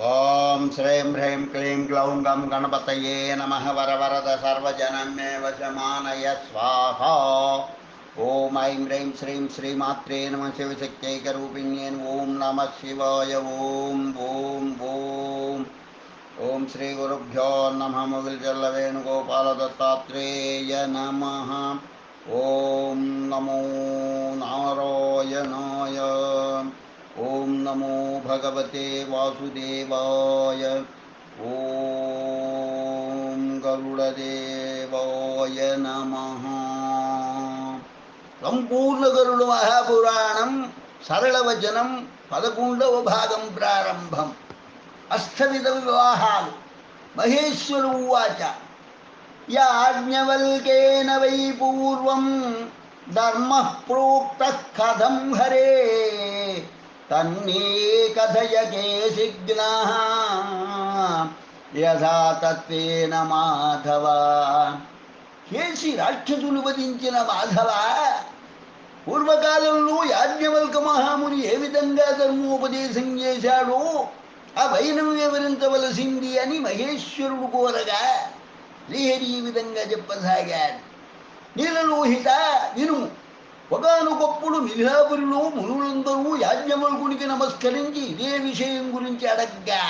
ఓం శ్రీం హ్రీం క్లీం గ్లౌం గం గణపతయే నమః వరవరద సర్వజనం మే వశమానయ స్వాహా. ఓం ఐం హ్రీం శ్రీం శ్రీమాత్రే నమః శివశక్త్యైకరూపిణ్యే ఓం నమః శివాయ. ఓం ఓం ఓం ఓం శ్రీ గురుభ్యో నమః. ముగిల్చల్ల వేణుగోపాల దత్తాత్రేయ నమః. ఓం నమో నారాయణాయ. ఓం నమో భగవతే వాసుదేవాయ. ఓం గరుడదేవాయ నమః. సంపూర్ణ గరుడ మహాపురాణం సరళవచనం 11వ భాగం ప్రారంభం. అష్టవిధ వివాహాలు. మహేశ్వరు ఉవాచ యాజ్ఞవల్కేన వై పూర్వం ధర్మః ప్రోక్తః కథం హరే తన్నే కథయ కేశిఘ్నః యథా తత్వేన మాధవ. కేసి రాక్షసులు వధించిన మాధవ, పూర్వకాలంలో యాజ్ఞవల్క మహాముని ఏ విధంగా ధర్మోపదేశం చేశాడో ఆ వైనం వివరించవలసింది అని మహేశ్వరుడు కోరగా శ్రీహరి ఈ విధంగా చెప్పసాగాడు. నీలలోహిత వినుము. ఒకానొకప్పుడు మిథిలాపురిలో మునులందరూ యాజ్ఞవల్కునికి నమస్కరించి ఇదే విషయం గురించి అడగ్గా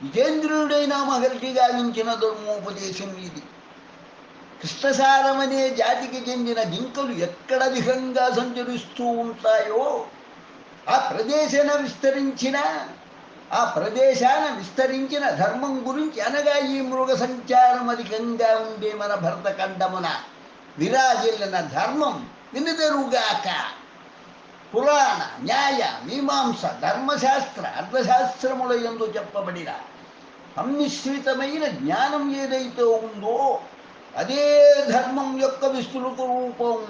విజేంద్రుడైన మహర్షి గావించిన ధర్మోపదేశం ఇది. కృష్ణసారమనే జాతికి చెందిన జింకలు ఎక్కడ అధికంగా సంచరిస్తూ ఉంటాయో ఆ ప్రదేశాన విస్తరించిన ధర్మం గురించి, అనగా ఈ మృగ సంచారం అధికంగా ఉండే మన భరతఖండమున విరాజిల్లిన ధర్మం వినుదరుగాక. పురాణ, న్యాయ, మీమాంస, ధర్మశాస్త్ర, అర్థశాస్త్రముల యందు చెప్పబడిన సమ్మిశ్రితమైన జ్ఞానం ఏదైతే ఉందో అదే ధర్మం యొక్క విస్తృత రూపం.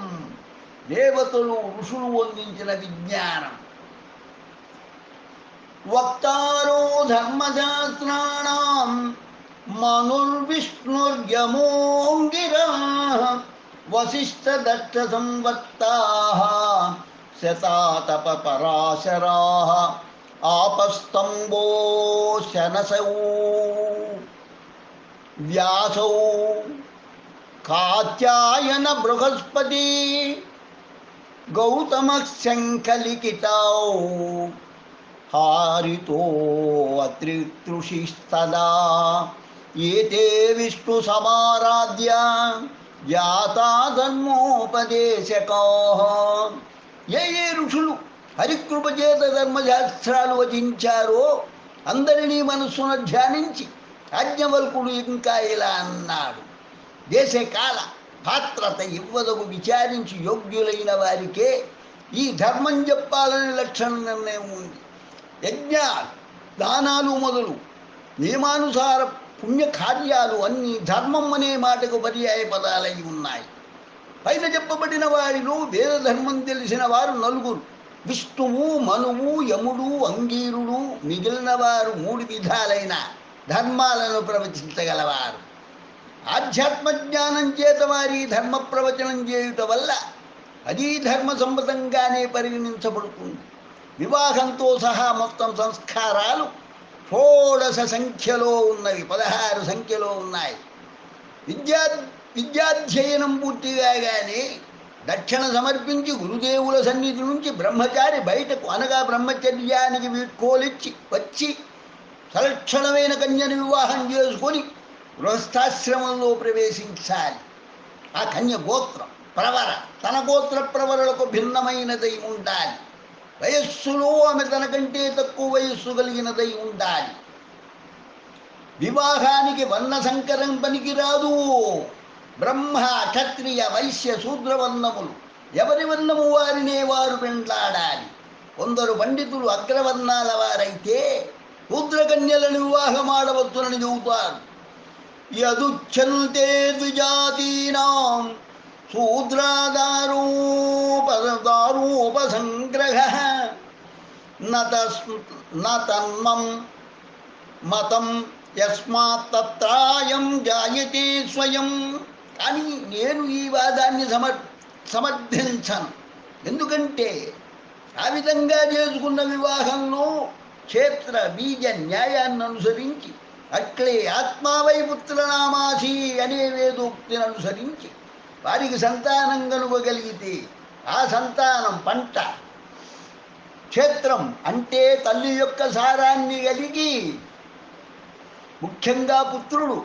దేవతలు, ఋషులు అందించిన విజ్ఞానం. వక్తారో ధర్మశాస్త్రాణం మనుర్విష్ణుర్యమోంగిరః వశిష్ఠ దక్ష సంవత్తాః శతాతప పరాశరాః ఆపస్తంభో శనసౌ వ్యాసౌ కాత్యాయన బృహస్పతి గౌతమ శంఖలిఖితౌ హారితో అత్రితృషిస్తదా ఏతే విష్ణు సమారాధ్య జాతా ధర్మోపదేశకాః. ఏ ఋషులు హరికృప చేత ధర్మశాస్త్రాలు వచించారో అందరినీ మనస్సును ధ్యానించి యాజ్ఞవల్కుడు ఇంకా ఇలా అన్నాడు. దేశకాల పాత్రత ఇవ్వదగు విచారించి యోగ్యులైన వారికే ఈ ధర్మం చెప్పాలనే లక్షణ నిర్ణయం ఉంది. యజ్ఞాలు, దానాలు మొదలు నియమానుసార పుణ్యకార్యాలు అన్నీ ధర్మం అనే మాటకు పర్యాయ పదాలై ఉన్నాయి. పైన చెప్పబడిన వారిలో వేద ధర్మం తెలిసిన వారు 4: విష్ణువు, మనువు, యముడు, అంగీరుడు. మిగిలిన వారు 3 విధాలైన ధర్మాలను ప్రవచించగలవారు. ఆధ్యాత్మ జ్ఞానం చేత వారి ధర్మ ప్రవచనం చేయుట వల్ల అది ధర్మ సమ్మతంగానే పరిగణించబడుతుంది. వివాహంతో సహా మొత్తం సంస్కారాలు 16 సంఖ్యలో ఉన్నవి, 16 సంఖ్యలో ఉన్నాయి. విద్యాధ్యయనం పూర్తి కాగానే దక్షిణ సమర్పించి గురుదేవుల సన్నిధి నుంచి బ్రహ్మచారి బయటకు, అనగా బ్రహ్మచర్యానికి వీడ్కోలిచ్చి వచ్చి సలక్షణమైన కన్యను వివాహం చేసుకొని గృహస్థాశ్రమంలో ప్రవేశించాలి. ఆ కన్య గోత్రం, ప్రవర తన గోత్ర ప్రవరులకు భిన్నమైనదై ఉండాలి. వయస్సులో ఆమె తనకంటే తక్కువ వయస్సు కలిగినదై ఉండాలి. వివాహానికి వర్ణ సంకరం పనికిరాదు. బ్రహ్మ, క్షత్రియ, వైశ్య, శూద్రవర్ణములు ఎవరి వర్ణము వారినే వారు పెండ్లాడాలి. కొందరు పండితులు అగ్రవర్ణాల వారైతే శూద్రకన్యలను వివాహమాడవచ్చునని చెబుతారు. యదుచ్ఛన్తే ద్విజాతీనాం శూద్రాదారోపసంగ్రహః న తన్మం మతం యస్మాత్ తత్రాయం జాయతే స్వయం. కానీ నేను ఈ వాదాన్ని సమర్థించను. ఎందుకంటే ఆ విధంగా చేసుకున్న వివాహంలో క్షేత్ర బీజ న్యాయాన్ని అనుసరించి అట్లే ఆత్మావై పుత్రనామాసి అనే వేదోక్తిని అనుసరించి వారికి సంతానం కనుగగలిగితే ఆ సంతానం పంట, క్షేత్రం అంటే తల్లి యొక్క సారాన్ని కలిగి ముఖ్యంగా పుత్రుడు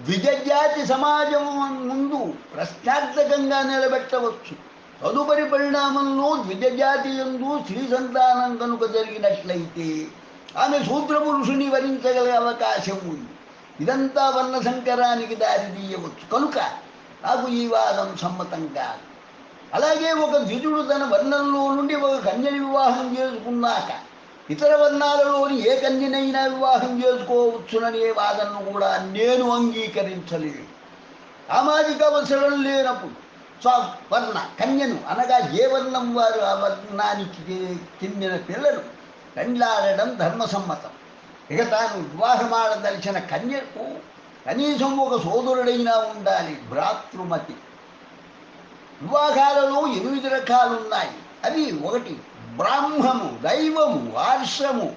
ద్విజజాతి సమాజం ముందు ప్రశ్నార్థకంగా నిలబెట్టవచ్చు. తదుపరి పరిణామంలో ద్విజజాతి యందు స్త్రీ సంతానం కనుక జరిగినట్లయితే ఆమె శూద్రపురుషుని వరించగల అవకాశం ఉంది. ఇదంతా వర్ణ సంకరానికి దారితీయవచ్చు. కనుక నాకు ఈ వాదం సమ్మతం కాదు. అలాగే ఒక ద్విజుడు తన వర్ణంలో నుండి ఒక కన్యని వివాహం చేసుకున్నాక ఇతర వర్ణాలలోని ఏ కన్యనైనా వివాహం చేసుకోవచ్చుననే వాదనను కూడా నేను అంగీకరించలేదు. సామాజిక అవసరం లేనప్పుడు వర్ణ కన్యను అనగా ఏ వర్ణం వారు ఆ వర్ణానికి చెందిన పిల్లలు పెండ్లాడడం ధర్మసమ్మతం. ఇక తాను వివాహమాడదలిచిన కన్యకు కనీసం ఒక సోదరుడైనా ఉండాలి, భ్రాతృమతి. వివాహాలలో 8 రకాలున్నాయి. అవి: 1 బ్రాహ్మము, దైవము, ఆర్షము,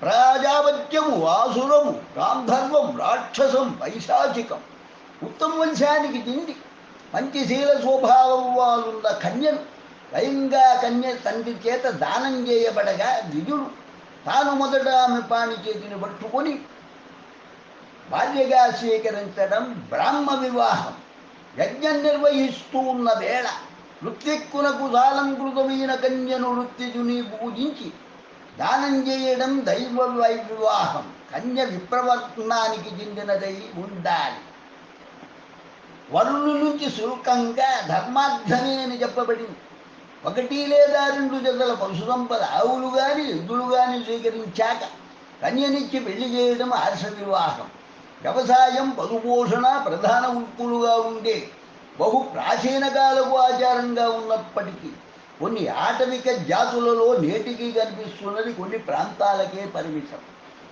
ప్రజాపత్యము, ఆసురము, గాంధర్వం, రాక్షసం, పైశాచికం. ఉత్తమ వంశానికి చెంది మంచి శీల స్వభావం వాళ్ళున్న కన్యను స్వయంగా కన్య తండ్రి చేత దానం చేయబడగా ద్విజుడు తాను మొదట ఆమె పాణి చేతిని పట్టుకొని భార్యగా స్వీకరించడం బ్రాహ్మ వివాహం. యజ్ఞం నిర్వహిస్తూ ఉన్న వేళ ఋత్విక్కునకు సాలంకృతమైన కన్యను ఋత్విజుని పూజించి దానం చేయడం దైవ వివాహం. కన్య విప్రవర్తనానికి చెందినదై ఉండాలి. వరుణు నుంచి శుల్కంగా ధర్మార్థమే అని చెప్పబడింది. 1 లేదా 2 జతల పశు సంపద, ఆవులు కానీ ఎద్దులు కానీ స్వీకరించాక కన్యనిచ్చి పెళ్లి చేయడం ఆర్ష వివాహం. వ్యవసాయం, పశుపోషణ ప్రధాన వృత్తులుగా ఉండే బహు ప్రాచీన కాలపు ఆచారంగా ఉన్నప్పటికీ కొన్ని ఆటవిక జాతులలో నేటికి కనిపిస్తున్నది కొన్ని ప్రాంతాలకే పరిమితం.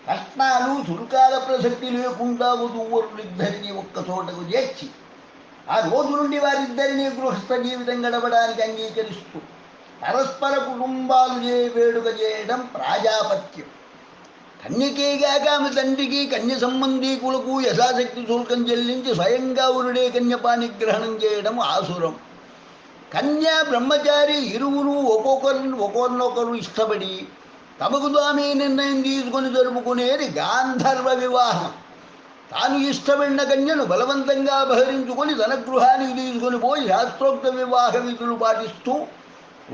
కట్నాలు, శుల్కాల ప్రసక్తి లేకుండా వధూవరులిద్దరినీ ఒక్క చోటకు చేర్చి ఆ రోజు నుండి వారిద్దరినీ గృహస్థ జీవితం గడపడానికి అంగీకరిస్తూ పరస్పర కుటుంబాలు వేడుక చేయడం ప్రాజాపత్యం. కన్యకేగాక ఆమె తండ్రికి, కన్య సంబంధీకులకు యథాశక్తి శుల్కం చెల్లించి స్వయంగా ఉరుడే కన్యపాణిగ్రహణం చేయడం ఆసురం. కన్య, బ్రహ్మచారి ఇరువురు ఒకరినొకరు ఇష్టపడి తమకు తామే నిర్ణయం తీసుకొని జరుపుకునేది గాంధర్వ వివాహం. తాను ఇష్టపడిన కన్యను బలవంతంగా అపహరించుకొని తన గృహానికి తీసుకొని పోయి శాస్త్రోక్త వివాహ విధులు పాటిస్తూ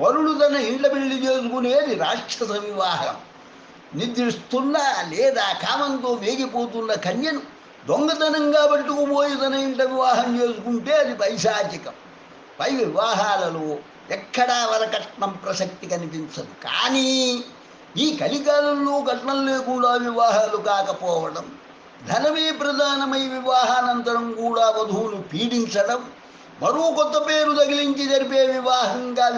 వరుడు తన ఇండ్ల పెళ్లి చేసుకునేది రాక్షస వివాహం. నిద్రిస్తున్న లేదా కామంతో వేగిపోతున్న కన్యను దొంగతనంగా పట్టుకుపోయి తన ఇంట వివాహం చేసుకుంటే అది పైశాచికం. పై వివాహాలలో ఎక్కడా వరకట్నం ప్రసక్తి కనిపించదు. కానీ ఈ కలికాలంలో కట్నం లేకుండా వివాహాలు కాకపోవడం, ధనమే ప్రధానమై వివాహానంతరం కూడా వధువును పీడించడం, మరో కొత్త పేరు తగిలించి జరిపే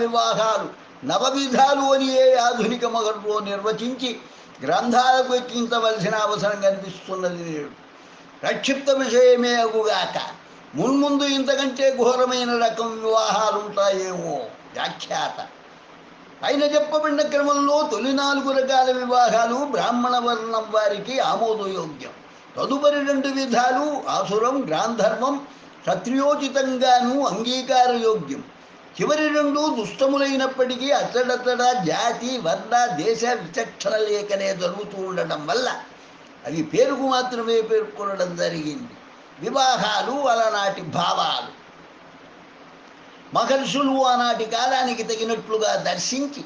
వివాహాలు నవవిధాలు అని ఏ ఆధునిక మగంలో నిర్వచించి గ్రంథాలకు ఎక్కించవలసిన అవసరం కనిపిస్తున్నది నేడు. ప్రక్షిప్త విషయమే అగుగాక మున్ముందు ఇంతకంటే ఘోరమైన రకం వివాహాలు ఉంటాయేమో. వ్యాఖ్యాత పైన చెప్పబడిన క్రమంలో తొలి 4 రకాల వివాహాలు బ్రాహ్మణ వర్ణం వారికి ఆమోదయోగ్యం. తదుపరి 2 విధాలు ఆసురం, గాంధర్వం క్షత్రియోచితంగానూ అంగీకారయోగ్యం. చివరి 2 దుష్టములైనప్పటికీ అచ్చడత్తడ జాతి, వర్ణ, దేశ విచక్షణ లేకనే జరుగుతూ ఉండడం వల్ల అవి పేరుకు మాత్రమే పేర్కొనడం జరిగింది. వివాహాలు అలనాటి భావాలు. మహర్షులు ఆనాటి కాలానికి తగినట్లుగా దర్శించి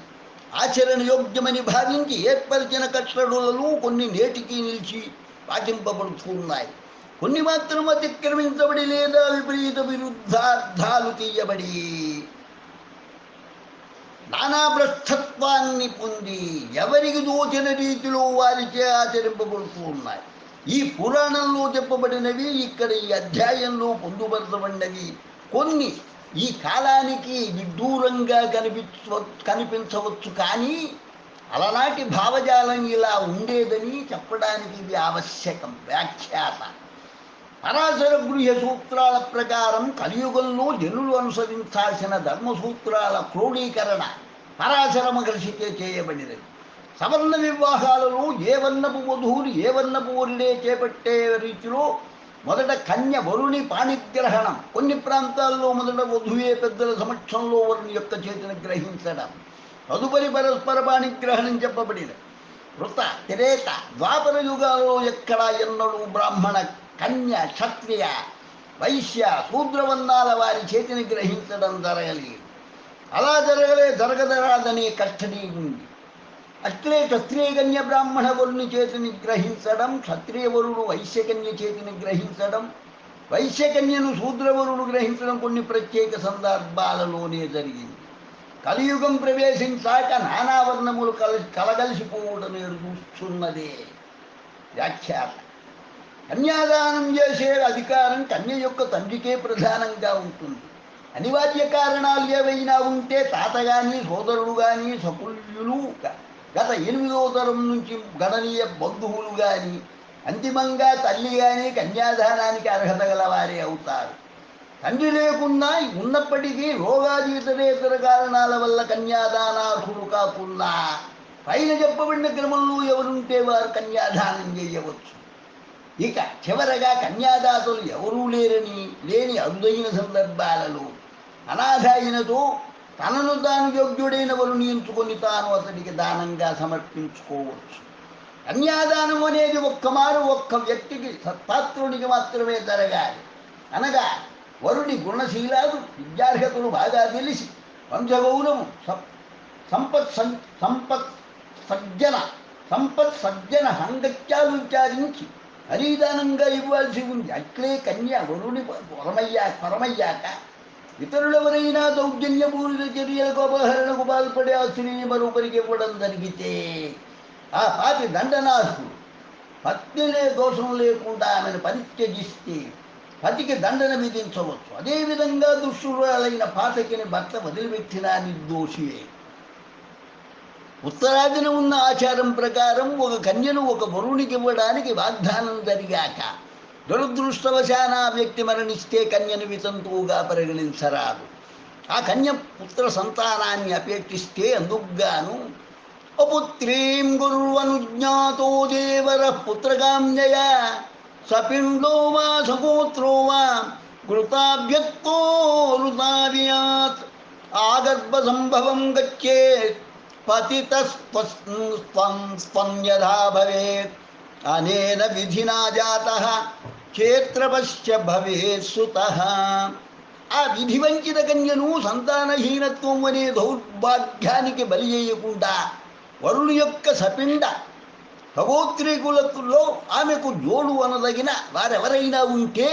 ఆచరణయోగ్యమని భావించి ఏర్పరిచిన కట్టడులలో కొన్ని నేటికి నిలిచి పాటింపబడుతున్నాయి. కొన్ని మాత్రం అతిక్రమించబడి లేదా విపరీత విరుద్ధార్థాలు తీయబడి నానాభ్రష్టత్వాన్ని పొంది ఎవరికి దోచిన రీతిలో వారిచే ఆచరింపబడుతూ ఉన్నాయి. ఈ పురాణంలో చెప్పబడినవి, ఇక్కడ ఈ అధ్యాయంలో పొందుపరచబడినవి కొన్ని ఈ కాలానికి విడ్డూరంగా కనిపించవచ్చు. కానీ అలనాటి భావజాలం ఇలా ఉండేదని చెప్పడానికి ఇది ఆవశ్యకం. వ్యాఖ్యాత పరాశర గృహ్య సూత్రాల ప్రకారం కలియుగంలో జనులు అనుసరించాల్సిన ధర్మసూత్రాల క్రోడీకరణ పరాశర మహర్షికే చేయబడినది. సవర్ణ వివాహాలలో ఏ వర్ణపు వధువులు ఏ వర్ణపు వరుడే చేపట్టే రీతిలో మొదట కన్య వరుని పాణిగ్రహణం, కొన్ని ప్రాంతాల్లో మొదట వధువే పెద్దల సమక్షంలో వరుని యొక్క చేతిని గ్రహించడం, తదుపరి పరస్పర పాణిగ్రహణం చెప్పబడిన వృత తిరేత ద్వాపర యుగాల్లో ఎక్కడా ఎన్నడూ బ్రాహ్మణ కన్య క్షత్రియ వైశ్య శూద్రవర్ణాల వారి చేతిని గ్రహించడం జరగలేదు. అలా జరగదరాదనే కట్టడి ఉంది. అట్లే క్షత్రియ కన్య బ్రాహ్మణ వరుని చేతిని గ్రహించడం, క్షత్రియ వరుడు వైశ్యకన్య చేతిని గ్రహించడం, వైశ్యకన్యను శూద్రవరుడు గ్రహించడం కొన్ని ప్రత్యేక సందర్భాలలోనే జరిగింది. కలియుగం ప్రవేశించాక నానావర్ణములు కలగలిసిపోవడం చూస్తున్నదే. వ్యాఖ్యాత: కన్యాదానం చేసే అధికారం కన్య యొక్క తండ్రికే ప్రధానంగా ఉంటుంది. అనివార్య కారణాలు ఏవైనా ఉంటే తాత కానీ సోదరుడు కానీ సకుల్యులు గత 8వ తరం నుంచి గణనీయ బంధువులు కానీ అంతిమంగా తల్లి కానీ కన్యాదానానికి అర్హత గలవారే అవుతారు. తండ్రి లేకున్నా ఉన్నప్పటికీ రోగాదీతరేతర కారణాల వల్ల కన్యాదానార్హుడు కాకున్నా పైన చెప్పబడిన క్రమంలో ఎవరుంటే వారు కన్యాదానం చేయవచ్చు. ఇక చివరగా కన్యాదాతలు ఎవరూ లేని అరుదైన సందర్భాలలో అనాథ అయినతో తనను తాను యోగ్యుడైన వరుని ఎంచుకొని తాను అతడికి దానంగా సమర్పించుకోవచ్చు. కన్యాదానం అనేది ఒక్క వ్యక్తికి సత్పాత్రునికి మాత్రమే జరగాలి. అనగా వరుని గుణశీలాలు విద్యార్హతలు బాగా తెలిసి వంశగౌరవం సంపత్ సజ్జన సంగత్యాలు విచారించి హరిదానంగా ఇవ్వాల్సి ఉంది. అట్లే కన్య వరుని పరమయ్యాక ఇతరులెవరైనా దౌర్జన్యపూరిత చర్యలకు అపహరణకు పాల్పడే ఆ స్త్రీని మరొకరికి ఇవ్వడం జరిగితే ఆ పాపి దండనార్హుడు. పత్నిలే దోషం లేకుండా ఆమెను పరిత్యజిస్తే పతికి దండన విధించవచ్చు. అదేవిధంగా దుష్టురాలైన పాతకిని భర్త వదిలిపెట్టినా నిర్దోషియే. ఉత్తరాదిన ఉన్న ఆచారం ప్రకారం ఒక కన్యను ఒక వరునికి ఇవ్వడానికి వాగ్దానం జరిగాక దురదృష్టవశాన ఆ వ్యక్తి మరణిస్తే కన్యను వితంతువుగా పరిగణించరాదు. ఆ కన్య పుత్ర సంతానాన్ని అపేక్షిస్తే అందుకుగాను అపుత్రీం గురువనుజ్ఞాతో దేవర పుత్రకామ్యయ సపిండో వా సగోత్రో వా కృతాభ్యక్తో రుతావ్యాత్ ఆగర్భ సంభవం గచ్చేత్ పతితస్త్వన్యథా భవేత్ అనేన విధినా జాతః క్షేత్రపశ్చ భవేత్ సుతః. ఆ విధివంచిత కన్యను సంతానహీనత్వం అనే దౌర్భాగ్యానికి బలి చేయకుండా వరుని యొక్క సపిండ సగోత్రీకులలో ఆమెకు జోడు అనదగిన వారెవరైనా ఉంటే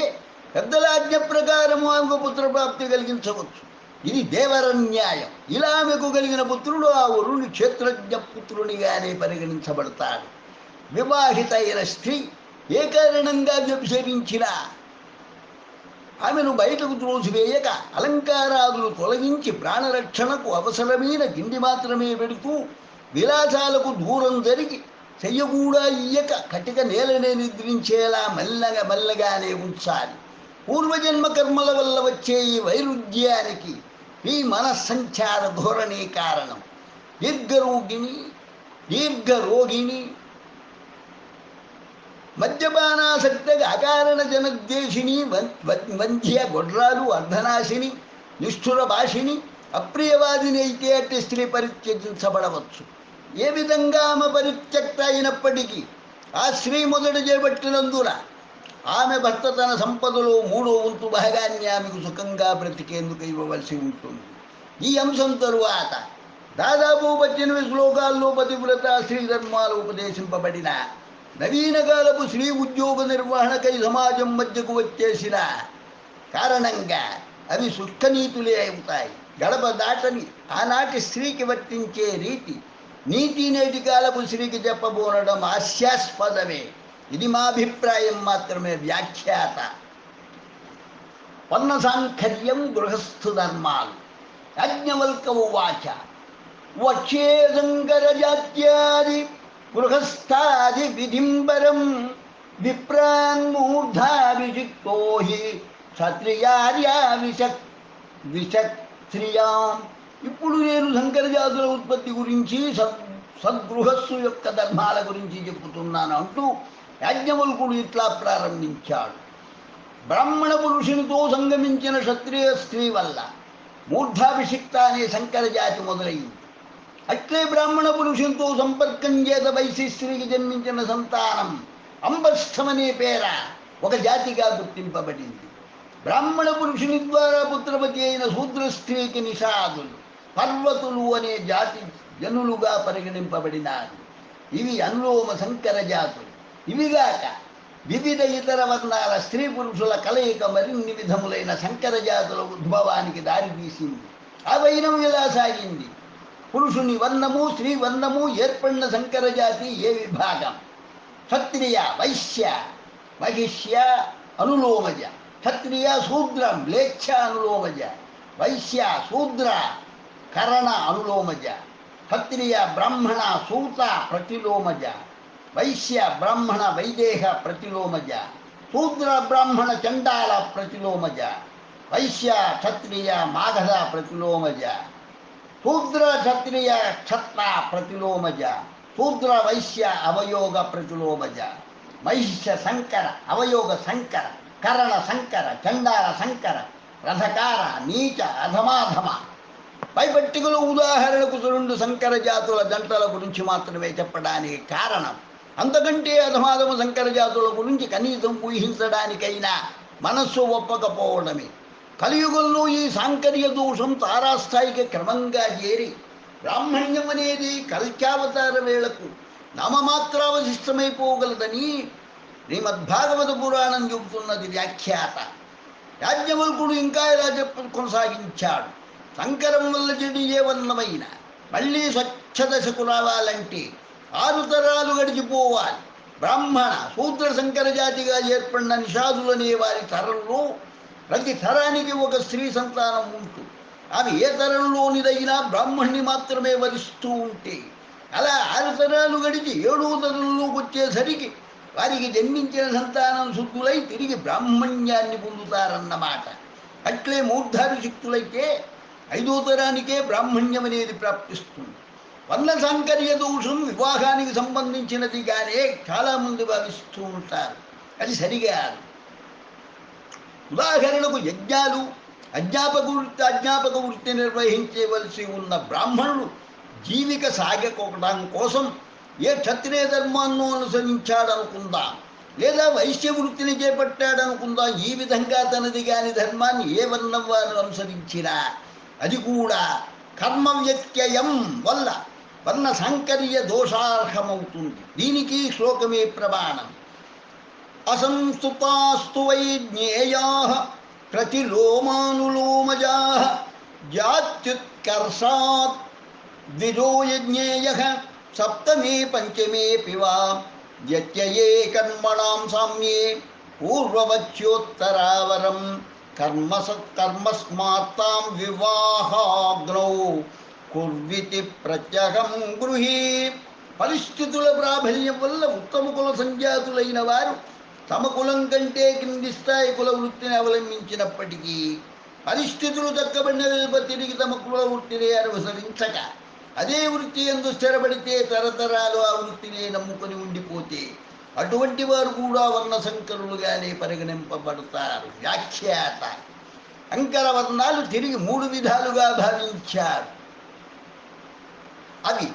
పెద్దల ఆజ్ఞ ప్రకారము ఆమెకు పుత్రప్రాప్తి కలిగించవచ్చు. ఇది దేవరన్యాయం. ఇలా ఆమెకు కలిగిన పుత్రుడు ఆ వరుని క్షేత్రజ్ఞ పుత్రునిగానే పరిగణించబడతాడు. వివాహిత అయిన స్త్రీ ఏ కారణంగా వ్యభిచరించినా ఆమెను బయటకు త్రోసివేయక అలంకారాదులు తొలగించి ప్రాణరక్షణకు అవసరమైన తిండి మాత్రమే పెడుతూ విలాసాలకు దూరం జరిగి చెయ్యకూడా ఇయ్యక కటిక నేలనే నిద్రించేలా మెల్లగానే ఉంచాలి. పూర్వజన్మ కర్మల వల్ల వచ్చే ఈ వైరుధ్యానికి ఈ మనస్సంచార ధోరణి కారణం. దీర్ఘరోగిణి మద్యపానాసక్తగా అకారణ జనద్వేషిణి వంధ్య గొడ్రాలు అర్ధనాశిని నిష్ఠుర భాషిని అప్రియవాదిని అయితే అట్టి స్త్రీ పరిత్యజించబడవచ్చు. ఏ విధంగా ఆమె పరిత్యక్త అయినప్పటికీ ఆ స్త్రీ మొదట చేపట్టినందున ఆమె భర్త తన సంపదలో 3వ వంతు భాగాన్ని ఆమెకు సుఖంగా బ్రతికేందుకు ఇవ్వవలసి ఉంటుంది. ఈ అంశం తరువాత దాదాపు 18 శ్లోకాల్లో పతివ్రత స్త్రీ ధర్మాలు ఉపదేశింపబడిన నవీన కాలపు స్త్రీ ఉద్యోగ నిర్వహణకై సమాజం మధ్యకు వచ్చేసిన కారణంగా అవి శుష్కనీతులే అవుతాయి. గడప దాటని ఆనాటి స్త్రీకి వర్తించే నీతి నేటి కాలపు స్త్రీకి చెప్పబోనడం హాస్యాస్పదమే. ఇది మా అభిప్రాయం మాత్రమే. వ్యాఖ్యాత: పన్న సాంకర్యం గృహస్థు ధర్మాలు. యాజ్ఞవల్క ఉవాచ: వక్షే సంకరజాత్యాది గృహస్థాది విధింబరం విప్రాన్మూర్ధా విజిక్తో హి క్షత్రియార్యా విషక్త్రియాం. ఇప్పుడు నేను శంకర జాతుల ఉత్పత్తి గురించి సద్గృహస్సు యొక్క ధర్మాల గురించి చెబుతున్నాను అంటూ యాజ్ఞవల్కుడు ఇట్లా ప్రారంభించాడు. బ్రాహ్మణ పురుషునితో సంగమించిన క్షత్రియ స్త్రీ వల్ల మూర్ధాభిషిక్త అనే శంకర జాతి మొదలైంది. అట్లే బ్రాహ్మణ పురుషునితో సంపర్కం చేత వైశ్య స్త్రీకి జన్మించిన సంతానం అంబస్థమనే పేర ఒక జాతిగా గుర్తింపబడింది. బ్రాహ్మణ పురుషుని ద్వారా పుత్రవతి అయిన శూద్ర స్త్రీకి నిషాదులు, పర్వతులు అనే జాతి జనులుగా పరిగణింపబడినారు. ఇవి అనులోమ శంకర జాతులు. ఇవిగాక వివిధ ఇతర వర్ణాల స్త్రీ పురుషుల కలయిక మరిన్ని విధములైన శంకర జాతుల ఉద్భవానికి దారితీసింది. ఆ వైనం ఇలా సాగింది. పురుషుని వర్ణము స్త్రీ వర్ణము ఏర్పడిన శంకర జాతి ఏ విభాగం? క్షత్రియ వైశ్య మహిష్య అనులోమజ. క్షత్రియ శూద్ర మ్లేచ్ఛ అనులోమజ, వైశ్య శూద్ర కరణ అనులోమజ, క్షత్రియ బ్రాహ్మణ సూత ప్రతిలోమజ, వైశ్య బ్రాహ్మణ వైదేహ ప్రతిలోమజ, శూద్ర బ్రాహ్మణ చండాల ప్రతిలోమజ, వైశ్య క్షత్రియ మాగధ ప్రతిలోమజ, శూద్ర క్షత్రియ క్షత్ర ప్రతిలోమజ, శూద్ర వైశ్య అవయోగ ప్రతిలోమజ, వైశ్య శంకర అవయోగ శంకర, కరణ శంకర, చండాల శంకర, రథకార నీచ అధమాధమ. పై పట్టికలో ఉదాహరణకు రెండు శంకర జాతుల జంటల గురించి మాత్రమే చెప్పడానికి కారణం. అంతకంటే అధమాధమ శంకర జాతుల గురించి కనీసం ఊహించడానికైనా మనస్సు ఒప్పకపోవడమే. కలియుగంలో ఈ సాంకర్య దోషం తారాస్థాయికి క్రమంగా చేరి బ్రాహ్మణ్యం అనేది కల్క్యావతార వేళకు నామమాత్రావశిష్టమైపోగలదని శ్రీమద్భాగవత పురాణం చెబుతున్నది వ్యాఖ్యాత. యాజ్ఞవల్కుడు ఇంకా ఇలా కొనసాగించాడు. శంకరం వల్ల చెడు ఏ వర్ణమైన మళ్ళీ స్వచ్ఛదశకు రావాలంటే 6 తరాలు గడిచిపోవాలి. బ్రాహ్మణ శూద్ర శంకర జాతిగా ఏర్పడిన నిషాదులనే వారి తరంలో ప్రతి తరానికి ఒక స్త్రీ సంతానం ఉంటుంది. ఆమె ఏ తరంలోనిదైనా బ్రాహ్మణ్ణి మాత్రమే వరిస్తూ ఉంటే అలా 6 తరాలు గడిచి 7వ తరంలోకి వచ్చేసరికి వారికి జన్మించిన సంతానం శుద్ధులై తిరిగి బ్రాహ్మణ్యాన్ని పొందుతారన్నమాట. అట్లే మూర్ధాభిషిక్తులైతే 5వ తరానికే బ్రాహ్మణ్యం అనేది ప్రాప్తిస్తుంది. వర్ణ సాంకర్య దోషం వివాహానికి సంబంధించినదిగానే చాలామంది భావిస్తూ ఉంటారు. అది సరికాదు. ఉదాహరణకు యజ్ఞాలు, అధ్యాపక వృత్తి నిర్వహించవలసి ఉన్న బ్రాహ్మణుడు జీవిక సాగకోవడం కోసం ఏ క్షత్రియ ధర్మాన్ని అనుసరించాడనుకుందాం, లేదా వైశ్య వృత్తిని చేపట్టాడనుకుందాం. ఈ విధంగా తనది కాని ధర్మాన్ని ఏ వర్ణం వారు అనుసరించినా అది కూడా కర్మ వ్యత్యయం వల్ల వర్ణ సాంకర్య దోషార్హమవుతుంది. దీనికి శ్లోకమే ప్రమాణం. అసంస్తుతాస్తు వై జ్ఞేయాః ప్రతిలోమానులోమజాః జాత్యుత్కర్షాత్ ద్విజో యజ్ఞేయః సప్తమే పంచమే పివా వ్యత్యయే కర్మణాం సామ్యే పూర్వవచ్యోత్తరావరం కర్మస్మాత్తాం వివాహాగ్నౌ కుర్వితి ప్రత్యహం గృహీ. పరిస్థితుల ప్రాబల్యం వల్ల ఉత్తమ కుల సంజాతులైన వారు తమ కులం కంటే కింది స్థాయి కుల వృత్తిని అవలంబించినప్పటికీ పరిస్థితులు చక్కబడిన తిరిగి తమ కుల వృత్తిని అనుసరించక అదే వృత్తి ఎందు స్థిరపడితే తరతరాలు ఆ వృత్తిని నమ్ముకొని ఉండిపోతే అటువంటి వారు కూడా వర్ణ సంకరులుగానే పరిగణింపబడతారు. వ్యాఖ్యాత శంకర వర్ణాలు తిరిగి 3 విధాలుగా భావించారు. అవి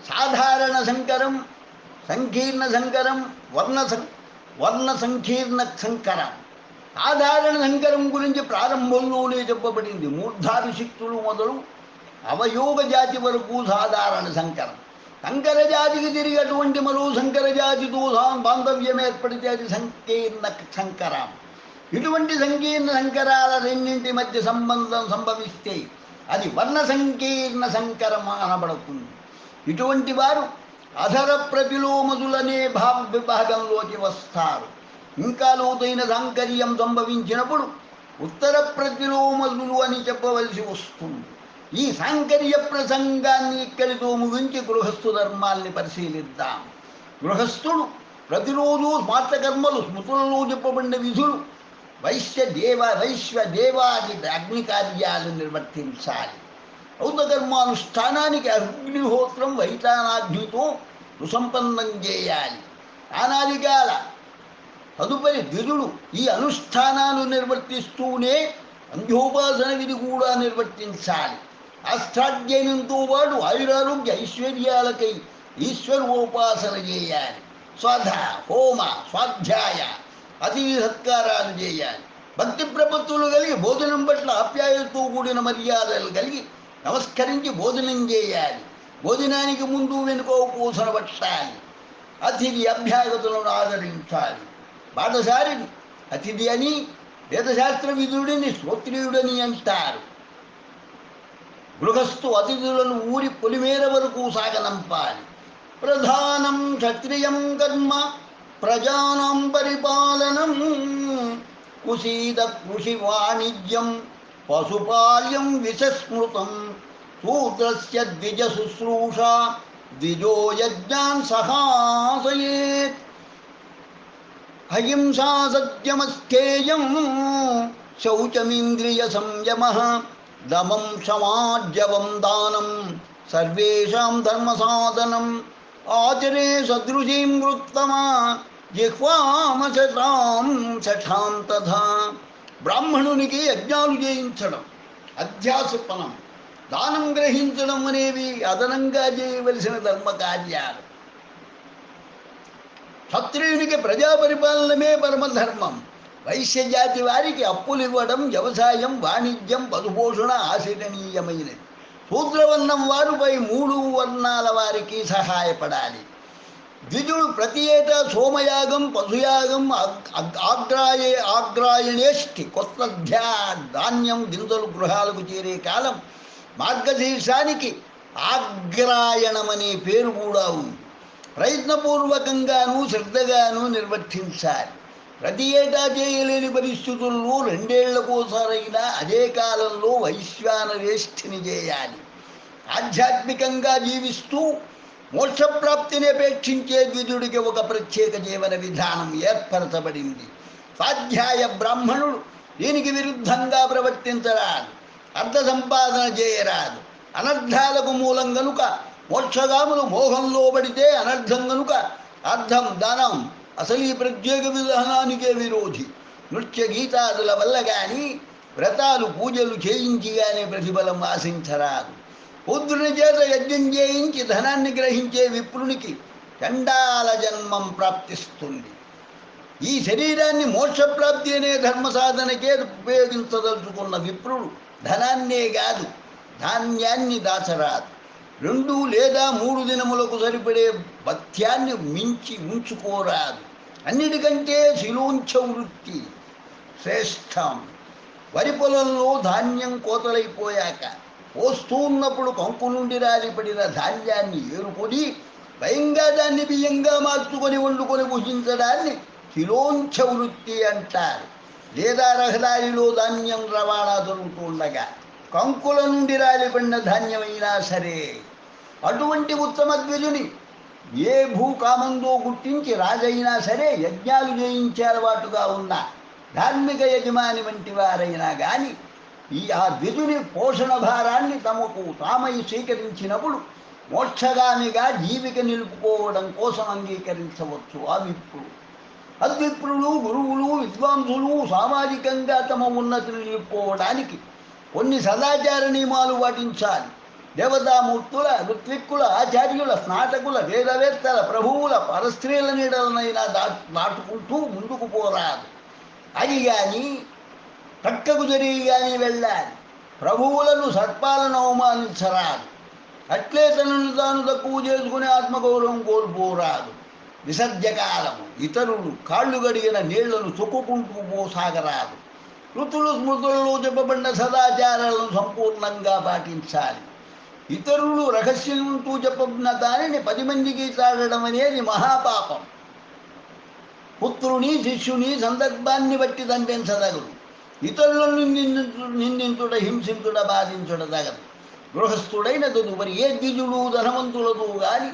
సాధారణ శంకరం, సంకీర్ణ శంకరం, వర్ణ సంకీర్ణ శంకరం. సాధారణ శంకరం గురించి ప్రారంభంలోనే చెప్పబడింది. మూర్ధాభిషిక్తులు మొదలు అవయోగ జాతి వరకు సాధారణ శంకరం. శంకర జాతికి తిరిగి అటువంటి మరో శంకర జాతితో బాంధవ్యం ఏర్పడితే అది సంకీర్ణ శంకరం. ఇటువంటి సంకీర్ణ శంకరాల రెండింటి మధ్య సంబంధం సంభవిస్తే అది వర్ణ సంకీర్ణ శంకరం అనబడుతుంది. ఇటువంటి వారు అధర ప్రతిలోమదులనే విభాగంలోకి వస్తారు. ఇంకా లోతైన సాంకర్యం సంభవించినప్పుడు ఉత్తర ప్రతిలోమదులు అని చెప్పవలసి వస్తుంది. ఈ సాంకర్య ప్రసంగాన్ని ఇక్కడితో ముగించి గృహస్థు ధర్మాల్ని పరిశీలిద్దాం. గృహస్థుడు ప్రతిరోజు స్మార్తకర్మలు, స్మృతులలో చెప్పబడిన విధులు, వైశ్వ దేవాది అగ్ని కార్యాలు నిర్వర్తించాలి. ఔతకర్మానుష్ఠానానికి అగ్నిహోత్రం వైతానాగ్నితో సుసంపన్నం చేయాలి. అనాదికాల తదుపరి ద్విజుడు ఈ అనుష్ఠానాలు నిర్వర్తిస్తూనే అంధ్యోపాసన విధి కూడా నిర్వర్తించాలి. అష్టాధ్యయనంతో పాటు ఆయురారోగ్య ఐశ్వర్యాలకై ఈశ్వరోపాసన చేయాలి. స్వధ, హోమ, స్వాధ్యాయ, అతిథి సత్కారాలు చేయాలి. భక్తి ప్రపత్తులు కలిగి భోజనం పట్ల ఆప్యాయతతో కూడిన మర్యాదలు కలిగి నమస్కరించి భోజనం చేయాలి. భోజనానికి ముందు వెనుక పూసన పట్టాలి. అతిథి అభ్యాగతులను ఆదరించాలి. పాఠశాలిని అతిథి అని, వేదశాస్త్ర విధుడిని శ్రోత్రియుడని అంటారు. గృహస్థు అతిథులను ఊరి పొలిమేర వరకు సాగనంపాలి. ప్రధానం క్షత్రియం కర్మ ప్రజానాం పరిపాలనం కుశీద కృషి వాణిజ్యం పశుపాల్యం విషస్మృతం శూద్రస్య ద్విజ శుశ్రూష ద్విజో యజ్ఞాన్ సహాసయేత్. అహింసా సత్యమస్థేయం శౌచమింద్రియ సంయమః దమం క్షమార్జవం దానం సర్వేషాం ధర్మసాధనం ఆచరే సదృశీం వృత్తమా జిహ్వామశతాం శఠాం తథా. బ్రాహ్మణునికి యజ్ఞాలు చేయించడం, అధ్యాసపనం, దానం గ్రహించడం అనేవి అదనంగా చేయవలసిన ధర్మకార్యాలు. క్షత్రియునికి ప్రజాపరిపాలనమే పరమధర్మం. వైశ్య జాతి వారికి అప్పులు ఇవ్వడం, వ్యవసాయం, వాణిజ్యం, పశుపోషణ ఆశరణీయమైనది. శూద్రవర్ణం వారిపై 3 వర్ణాల వారికి సహాయపడాలి. ద్విజుడు ప్రతి ఏటా సోమయాగం, పశుయాగం, ఆగ్రాయణేష్టి కొత్త ధాన్యం గింజలు గృహాలకు చేరే కాలం మార్గశీర్షానికి ఆగ్రాయణమనే పేరు కూడా ఉంది. ప్రయత్నపూర్వకంగానూ శ్రద్ధగానూ నిర్వర్తించాలి. ప్రతి ఏటా చేయలేని పరిస్థితుల్లో 2 ఏళ్లకోసారైనా అదే కాలంలో వైశ్వానరేష్ఠిని చేయాలి. ఆధ్యాత్మికంగా జీవిస్తూ మోక్షప్రాప్తిని అపేక్షించే ద్విజుడికి ఒక ప్రత్యేక జీవన విధానం ఏర్పరచబడింది. స్వాధ్యాయ బ్రాహ్మణుడు దీనికి విరుద్ధంగా ప్రవర్తించరాదు, అర్థ సంపాదన చేయరాదు. అనర్థాలకు మూలం గనుక మోక్షగాములు మోహంలో పడితే అనర్థం గనుక అర్థం, ధనం అసలు ఈ ప్రత్యేక విధానానికే విరోధి. నృత్య గీతాదుల వల్ల కానీ, వ్రతాలు పూజలు చేయించి కానీ ప్రతిఫలం ఆశించరాదు. శూద్రుని చేత యజ్ఞం చేయించి ధనాన్ని గ్రహించే విప్రునికి చండాల జన్మం ప్రాప్తిస్తుంది. ఈ శరీరాన్ని మోక్షప్రాప్తి అనే ధర్మ సాధనకే ఉపయోగించదలుచుకున్న విప్రుడు ధనాన్నే కాదు, ధాన్యాన్ని దాచరాదు. 2 లేదా 3 దినములకు సరిపడే భత్యాన్ని మించి ఉంచుకోరాదు. అన్నిటికంటే శిలోంచ వృత్తి శ్రేష్టం. వరి పొలంలో ధాన్యం కోతలైపోయాక పోస్తూ ఉన్నప్పుడు కంకు నుండి రాలిపడిన ధాన్యాన్ని ఏరుకొని భయంగా దాన్ని బియ్యంగా మార్చుకొని వండుకొని భుజించడాన్ని శిలోంచ వృత్తి అంటారు. లేదా రహదారిలో ధాన్యం రవాణా జరుగుతుండగా కంకుల నుండి రాలిపడిన ధాన్యమైనా సరే అటువంటి ఉత్తమ ద్విజుని ఏ భూకామందో గుర్తించి రాజైనా సరే యజ్ఞాలు చేయించే అలవాటుగా ఉన్న ధార్మిక యజమాని వంటి వారైనా కానీ ఆ ద్విజుని పోషణ భారాన్ని తమకు తామై స్వీకరించినప్పుడు మోక్షగామిగా జీవిక నిలుపుకోవడం కోసం అంగీకరించవచ్చు ఆ విప్రుడు. అద్విప్రులు, గురువులు, విద్వాంసులు సామాజికంగా తమ ఉన్నతిని నిలుపుకోవడానికి కొన్ని సదాచార నియమాలు పాటించాలి. దేవతామూర్తుల, ఋత్విక్కుల, ఆచార్యుల, స్నాతకుల, వేదవేత్తల, ప్రభువుల పరస్త్రీల నీడలనైనా దాటుకుంటూ ముందుకు పోరాదు. అది కానీ పక్కకు జరిగి కానీ వెళ్ళాలి. ప్రభువులను, సర్పాలను అవమానించరాదు. అట్లే తనను తాను తక్కువ చేసుకుని ఆత్మగౌరవం కోల్పోరాదు. విసర్జకాలము ఇతరులు కాళ్ళు గడిగిన నీళ్లను తొక్కుకుంటూ పోసాగరాదు. ఋతులు స్మృతులలో చెప్పబడిన సదాచారాలను సంపూర్ణంగా పాటించాలి. ఇతరులు రహస్యంతో చెప్పబడిన దానిని 10 మందికి చాటడం అనేది మహాపాపం. పుత్రుని, శిష్యుని సందర్భాన్ని బట్టి దండించదగదు. ఇతరులను నిందించుట, హింసించుట, బాధించుట తగదు. గృహస్థుడైన తదుపరి ఏ ద్విజుడు ధనవంతులతో కానీ,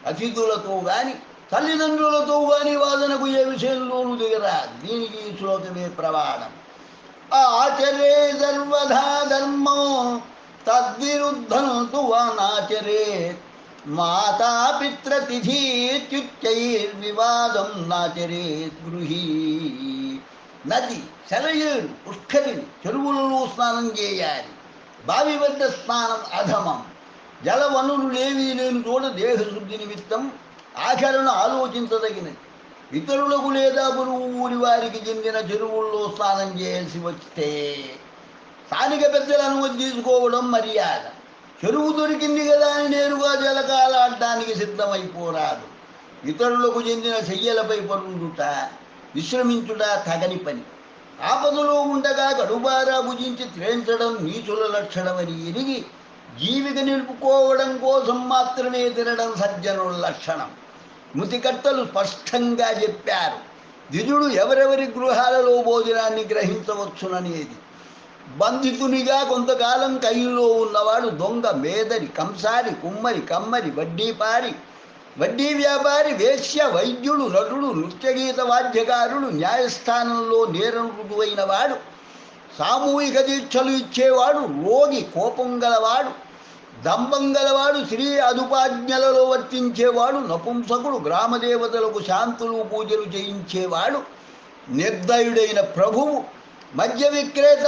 అతిథులతో కానీ, తల్లిదండ్రులతో కానీ వాదనకు ఏ విషయంలోనూ దిగరాదు. దీనికి ఈ శ్లోకమే ప్రమాణం. ఆచరే సర్వధా ధర్మో తద్విరుద్ధం తు నాచరేత్ మాతాపిత్రతిథీత్యుచ్చైర్వివాదం నాచరేత్ గృహీ. నది, సెలయేరు, పుష్కరిణి, చెరువులలో స్నానం చేయాలి. బావి వద్ద స్నానం అధమం. జల వనరులేవీ లేని చోట దేహశుద్ధి నిమిత్తం ఆచరణ ఆలోచించదగినది. ఇతరులకు లేదా గురువు ఊరి వారికి చెందిన చెరువుల్లో స్నానం చేయాల్సి వస్తే స్థానిక పెద్దల అనుమతి తీసుకోవడం మర్యాద. చెరువు దొరికింది కదా అని నేరుగా జలకాలాడడానికి సిద్ధమైపోరాదు. ఇతరులకు చెందిన శయ్యలపై పరుండుట, విశ్రమించుట తగని పని. ఆపదలో ఉండగా కడుబారా భుజించి త్రేంచడం నీచుల లక్షణమని ఎరిగి జీవిక నిలుపుకోవడం కోసం మాత్రమే తినడం సజ్జనుల లక్షణం. మృతికర్తలు స్పష్టంగా చెప్పారు. ద్విజుడు ఎవరెవరి గృహాలలో భోజనాన్ని గ్రహించవచ్చుననేది. బంధితునిగా కొంతకాలం కైల్లో ఉన్నవాడు దొంగ, మేదరి, కంసారి, కుమ్మరి, కమ్మరి, వడ్డీపారి, వడ్డీ వ్యాపారి, వేశ్య, వైద్యుడు, నటుడు, నృత్యగీత వాద్యకారుడు, న్యాయస్థానంలో నేరం రుజువైన వాడు, సామూహిక దీక్షలు ఇచ్చేవాడు, రోగి, కోపం గలవాడు, దంభం గలవాడు, స్త్రీ అదుపాజ్ఞలలో వర్తించేవాడు, నపుంసకుడు, గ్రామదేవతలకు శాంతులు పూజలు చేయించేవాడు, నిర్దయుడైన ప్రభువు, మద్య విక్రేత,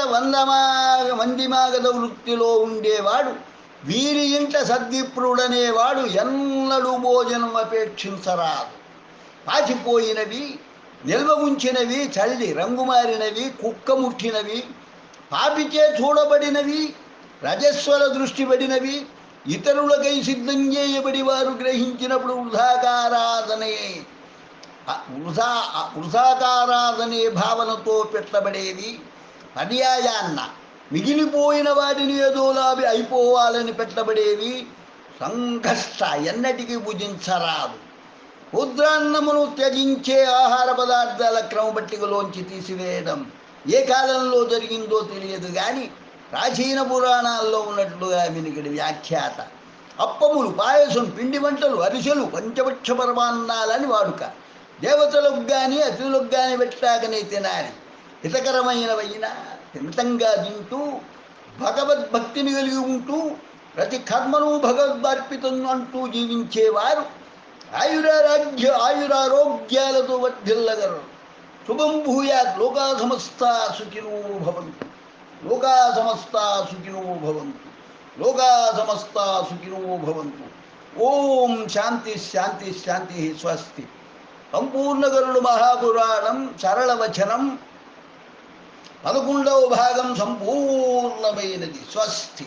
మందిమాగత వృత్తిలో ఉండేవాడు, వీరి ఇంట సద్విప్రుడనేవాడు ఎన్నడూ భోజనం అపేక్షించరాదు. పాచిపోయినవి, నిల్వ ఉంచినవి, చల్లి రంగుమారినవి, కుక్క ముట్టినవి, పాపిచే చూడబడినవి, రజస్వల దృష్టి పడినవి, ఇతరులకై సిద్ధం చేయబడి వారు గ్రహించినప్పుడు వృథాకారాధనే భావనతో పెట్టబడేవి. పర్యాయాన్న మిగిలిపోయిన వాటిని ఏదోలాభి అయిపోవాలని పెట్టబడేవి. సంఘష్ట ఎన్నటికీ భుజించరాదు. రుద్రాన్నమును త్యజించే ఆహార పదార్థాల క్రమపట్టికలోంచి తీసివేయడం ఏ కాలంలో జరిగిందో తెలియదు కానీ ప్రాచీన పురాణాల్లో ఉన్నట్లుగా వినికిడి వ్యాఖ్యాత. అప్పములు, పాయసం, పిండి వంటలు, అరిసెలు, పంచపక్ష పరమాన్నాలని వాడుక. దేవతలకు కానీ అతిథులకు కానీ పెట్టాకనే తినాలి. హితకరమైనవైనా మితంగా తింటూ భగవద్భక్తిని కలిగి ఉంటూ ప్రతి కర్మను భగవద్వర్పితం అంటూ జీవించేవారు ఆయురారోగ్యాలతో వర్ధిల్లగలరు. శుభం భూయాత్. లోకా సమస్తా సుఖినో భవంతు. లోకా సమస్తా సుఖినో భవంతు. లోకా సమస్తా సుఖినో భవంతు. ఓం శాంతి శాంతి శాంతి. స్వస్తి. సంపూర్ణ గరుడు మహాపురాణం సరళవచనం 11వ భాగం సంపూర్ణమైనది. స్వస్తి.